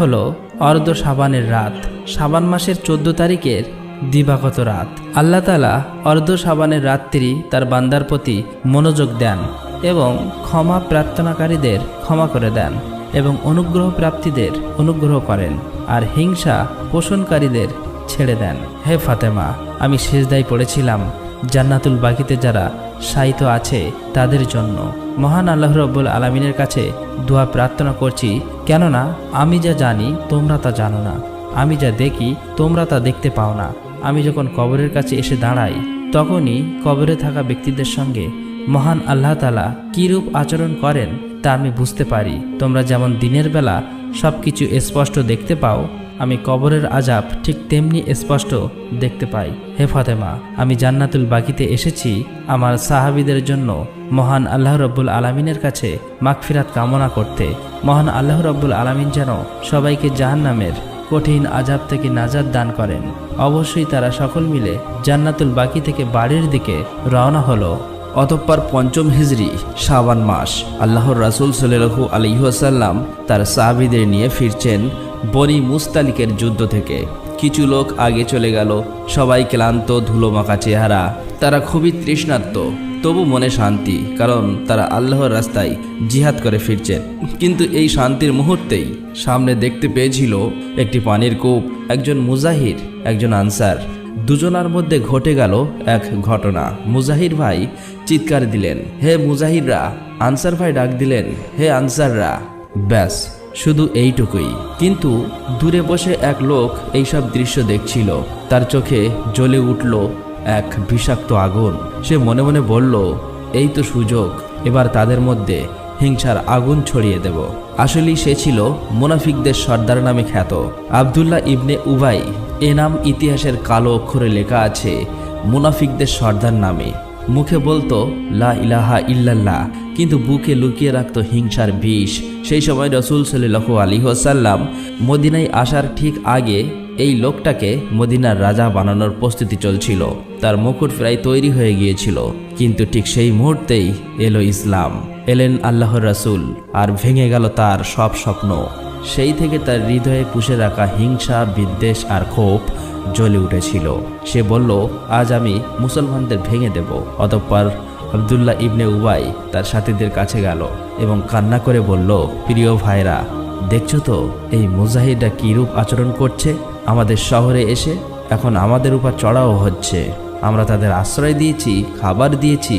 হলো অর্ধ শাবানের রাত, শাবান মাসের 14 তারিখের দিবাগত রাত। আল্লাহ তাআলা অর্ধ শাবানের রাত্রি তার বান্দার প্রতি মনোযোগ দেন এবং ক্ষমা প্রার্থনাকারীদের ক্ষমা করে দেন এবং অনুগ্রহ প্রাপ্তিদের অনুগ্রহ করেন আর হিংসা পোষণকারীদের ছেড়ে দেন। হে ফাতেমা, আমি সিজদায় পড়েছিলাম জান্নাতুল বাকিতে যারা শায়িত আছে তাদের জন্য। মহান আল্লাহ রাব্বুল আলামিনের কাছে দোয়া প্রার্থনা করছি, কেননা আমি যা জানি তোমরা তা জানো না, আমি যা দেখি তোমরা তা দেখতে পাও না। আমি যখন কবরের কাছে এসে দাঁড়াই তখনই কবরে থাকা ব্যক্তিদের সঙ্গে মহান আল্লাহ তাআলা কীরূপ আচরণ করেন তা আমি বুঝতে পারি। তোমরা যেমন দিনের বেলা সব কিছু স্পষ্ট দেখতে পাও, আমি কবরের আযাব ঠিক তেমনি স্পষ্ট দেখতে পাই। হে ফাতেমা, আমি জান্নাতুল বাকিতে এসেছি আমার সাহাবীদের জন্য মহান আল্লাহ রাব্বুল আলামিনের কাছে মাগফিরাত কামনা করতে। মহান আল্লাহ রাব্বুল আলামিন যেন সবাইকে জাহান্নামের কঠিন আযাব থেকে নাজাত দান করেন। অবশ্যই তারা সকল মিলে জান্নাতুল বাকি থেকে বাড়ির দিকে রওনা হলো। অতঃপর ৫ম হিজরি শাবান মাস আল্লাহর রাসূল সাল্লাল্লাহু আলাইহি ওয়াসাল্লাম তার সাহাবীদের নিয়ে ফিরছেন বনি মুস্তালিকের যুদ্ধ থেকে। কিছু লোক আগে চলে গেল, সবাই ক্লান্ত, ধুলোমাখা চেহারা, তারা খুবই তৃষ্ণার্ত, তবু মনে শান্তি, কারণ তারা আল্লাহর রাস্তায় জিহাদ করে ফিরছেন। কিন্তু এই শান্তির মুহূর্তেই সামনে দেখতে পেয়েছিল একটি পানির কূপ, একজন মুজাহির, একজন আনসার। দুজনার মধ্যে ঘটে গেল এক ঘটনা। মুজাহির ভাই চিৎকার দিলেন, হে মুজাহিররা! আনসার ভাই ডাক দিলেন, হে আনসাররা! ব্যাস, শুধু এইটুকুই। কিন্তু দূরে বসে এক লোক এইসব দৃশ্য দেখছিল, তার চোখে জ্বলে উঠল এক বিষাক্ত আগুন। সে মনে মনে বলল, এই তো সুযোগ, এবার তাদের মধ্যে হিংসার আগুন ছড়িয়ে দেব। আসলেই সে ছিল মুনাফিকদের সর্দার নামে খ্যাত আব্দুল্লাহ ইবনে উবাই। এ নাম ইতিহাসের কালো অক্ষরে লেখা আছে মুনাফিকদের সর্দার নামে। মুখে বলতো লা ইলাহা ইল্লাল্লাহ, কিন্তু বুকে লুকিয়ে রাখত হিংসার বিষ। সেই সময় রাসূল সাল্লাল্লাহু আলাইহি ওয়াসাল্লাম মদিনায় আসার ঠিক আগে এই লোকটাকে মদিনার রাজা বানানোর প্রস্তুতি চলছিল। তার মুকুট প্রায় তৈরি হয়ে গিয়েছিল, কিন্তু ঠিক সেই মুহূর্তেই এলো ইসলাম, এলেন আল্লাহর রাসূল, আর ভেঙে গেল তার সব স্বপ্ন। সেই থেকে তার হৃদয়ে পুষে রাখা হিংসা, বিদ্বেষ আর ক্ষোভ জ্বলে উঠেছিল। সে বলল, আজ আমি মুসলমানদের ভেঙে দেব। অতঃপর আব্দুল্লাহ ইবনে উবাই তার সাথীদের কাছে গেল এবং কান্না করে বলল, প্রিয় ভাইরা, দেখছো তো এই মুজাহিদরা কীরূপ আচরণ করছে? আমাদের শহরে এসে এখন আমাদের উপর চড়াও হচ্ছে। আমরা তাদের আশ্রয় দিয়েছি, খাবার দিয়েছি,